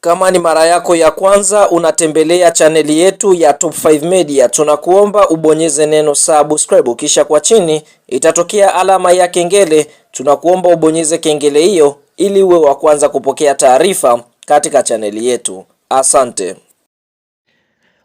Kama ni mara yako ya kwanza unatembelea chaneli yetu ya Top 5 Media, tunakuomba ubonyeze neno subscribe, kisha kwa chini itatokea alama ya kengele. Tunakuomba ubonyeze kengele hiyo ili uwe wa kwanza kupokea taarifa katika chaneli yetu. Asante.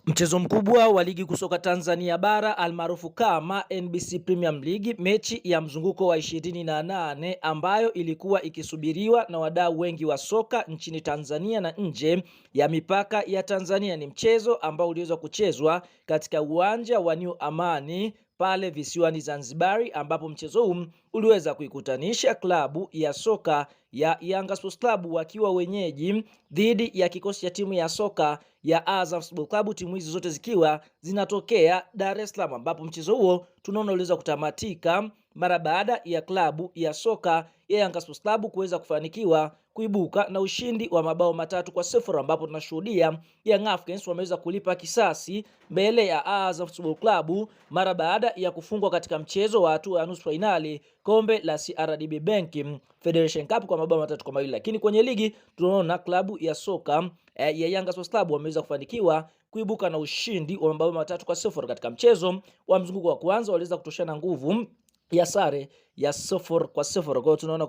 Mchezo mkubwa wa ligi kusoka Tanzania bara almaarufu kama NBC Premier League, mechi ya mzunguko wa 28 ambayo ilikuwa ikisubiriwa na wadau wengi wa soka nchini Tanzania na nje ya mipaka ya Tanzania. Ni mchezo ambao uliweza kuchezwa katika uwanja wa New Amani pale visiwani Zanzibari, ambapo mchezo huu uliweza kuikutanisha klabu ya soka ya Yanga Sports Club wakiwa wenyeji dhidi ya kikosi cha timu ya soka ya Azam Football Club, timu hizi zote zikiwa zinatokea Dar es Salaam, ambapo mchezo huo tunaona uliweza kutamatika mara baada ya klabu ya soka ya Yanga Sports Club kuweza kufanikiwa kuibuka na ushindi wa mabao 3-0, ambapo tunashuhudia Young Africans wameweza kulipa kisasi mbele ya Azam Football Club mara baada ya kufungwa katika mchezo wa hatua ya nusu finali kombe la CRDB Bank Federation Cup kwa mabao 3-2. Lakini kwenye ligi tunaona klabu ya soka ya Yanga Sports Club wameweza kufanikiwa kuibuka na ushindi wa mabao 3-0 katika mchezo wa mzunguko wa kwanza. Waliweza kutoshana nguvu ya sare ya 0-0. Kwa hiyo tunaona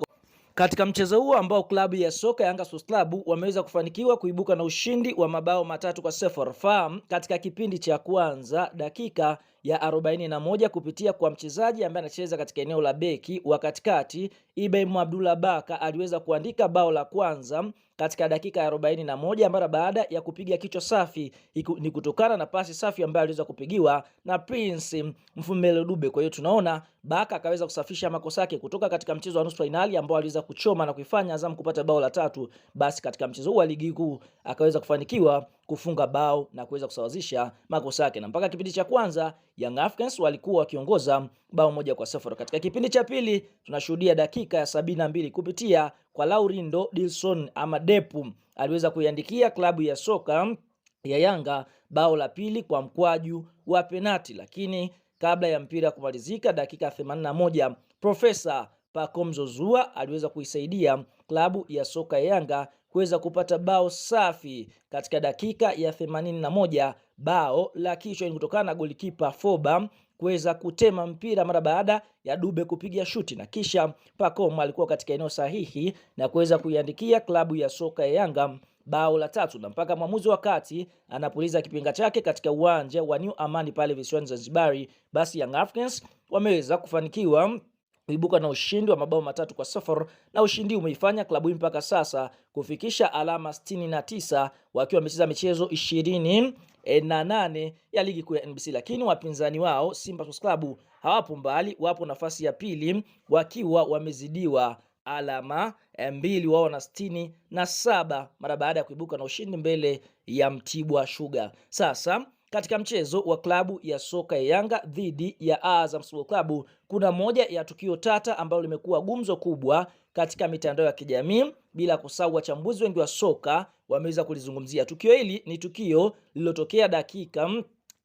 katika mchezo huo ambao klabu ya soka Yanga Sports Club wameweza kufanikiwa kuibuka na ushindi wa mabao 3-0. Fahamu katika kipindi cha kwanza dakika ya 41 kupitia kwa mchezaji ambaye anacheza katika eneo la beki wa katikati, Ibrahim Abdullah Baka aliweza kuandika bao la kwanza katika dakika ya 41 mara baada ya kupiga kichwa safi. Ni kutokana na pasi safi ambayo aliweza kupigiwa na Prince Mfumelo Dube. Kwa hiyo tunaona Baka akaweza kusafisha makosa yake kutoka katika mchezo wa nusu finali ambao aliweza kuchoma na kuifanya Azam kupata bao la 3. Basi katika mchezo huu wa ligi kuu akaweza kufanikiwa kufunga bao na kuweza kusawazisha makosa yake, na mpaka kipindi cha kwanza Young Africans walikuwa wakiongoza bao 1-0. Katika kipindi cha pili tunashuhudia dakika ya 72 kupitia kwa Laurindo Dilson ama Depu aliweza kuiandikia klabu ya soka ya Yanga bao la pili kwa mkwaju wa penati, lakini kabla ya mpira kumalizika dakika 81 Profesa Pacome Zouzoua aliweza kuisaidia klabu ya soka ya Yanga kuweza kupata bao safi katika dakika ya 81, bao la kichwa kutokana na golikipa Foba kuweza kutema mpira mara baada ya Dube kupiga shuti, na kisha Pacome alikuwa katika eneo sahihi na kuweza kuiandikia klabu ya soka ya Yanga bao la 3, na mpaka mwamuzi wa kati anapuliza kipinga chake katika uwanja wa New Amani pale visiwani Zanzibar, basi Young Africans wameweza kufanikiwa kuibuka na ushindi wa mabao 3-0, na ushindi umeifanya klabu hii mpaka sasa kufikisha alama 69 wakiwa wamecheza michezo 28 ya ligi kuu ya NBC. Lakini wapinzani wao Simba Sports Club hawapo mbali, wapo nafasi ya pili wakiwa wamezidiwa alama 2, wao na 67 mara baada ya kuibuka na ushindi mbele ya Mtibwa Sugar. Sasa katika mchezo wa klabu ya soka ya Yanga dhidi ya Azam Football Club kuna moja ya tukio tata ambalo limekuwa gumzo kubwa katika mitandao ya kijamii, bila kusahau wachambuzi wengi wa soka wameweza kulizungumzia. Tukio hili ni tukio lililotokea dakika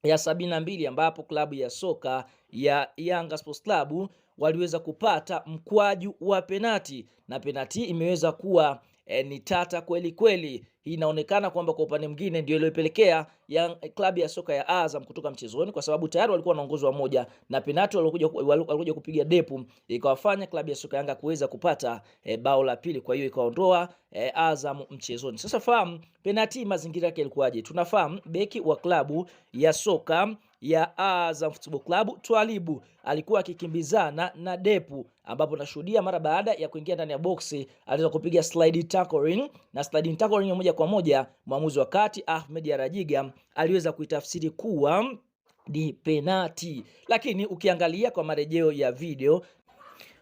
ya 72 ambapo klabu ya soka ya Yanga Sports Club waliweza kupata mkwaju wa penati, na penati imeweza kuwa ni tata kweli kweli. Hii inaonekana kwamba kwa upande mwingine ndio iliyopelekea klabu ya soka ya Azam kutoka mchezoni, kwa sababu tayari walikuwa wanaongozwa moja na penalti walikuja kupiga Depu ikawafanya klabu ya soka Yanga kuweza kupata bao la pili, kwa hiyo ikaondoa Azam mchezoni. Sasa fahamu penalti mazingira yake yalikuwaje. Tunafahamu beki wa klabu ya soka ya Azam Football Club Twalibu alikuwa akikimbizana na Depu, ambapo nashuhudia mara baada ya kuingia ndani ya boxi aliweza kupiga slide tackling, na slide tackling moja kwa moja mwamuzi wa kati Ahmed Yarajiga aliweza kuitafsiri kuwa ni penalti. Lakini ukiangalia kwa marejeo ya video,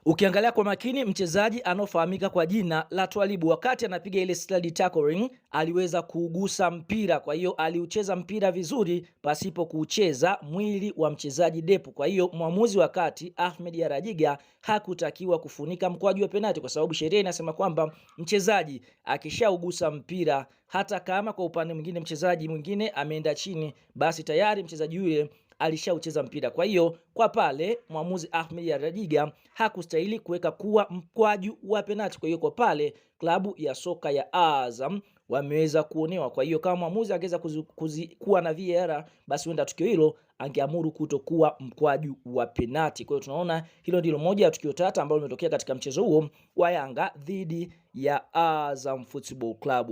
ukiangalia kwa makini, mchezaji anofahamika kwa jina la Twalibu wakati anapiga ile slide tackling aliweza kuugusa mpira, kwa hiyo aliucheza mpira vizuri pasipo kuucheza mwili wa mchezaji Depu. Kwa hiyo mwamuzi wa kati Ahmed Yarajiga hakutakiwa kufunika mkwaju wa penalti, kwa sababu sheria inasema kwamba mchezaji akishaugusa mpira, hata kama kwa upande mwingine mchezaji mwingine ameenda chini, basi tayari mchezaji yule alishaucheza mpira. Kwa hiyo kwa pale mwamuzi Ahmed Yarajiga hakustahili kuweka kuwa mkwaju wa penalti. Kwa hiyo kwa pale klabu ya soka ya Azam wameweza kuonewa. Kwa hiyo kama mwamuzi angeweza kuwa na VAR, basi huenda tukio hilo angeamuru kutokuwa mkwaju wa penati. Kwa hiyo tunaona hilo ndilo moja ya tukio tata ambalo limetokea katika mchezo huo wa Yanga dhidi ya Azam Football Club.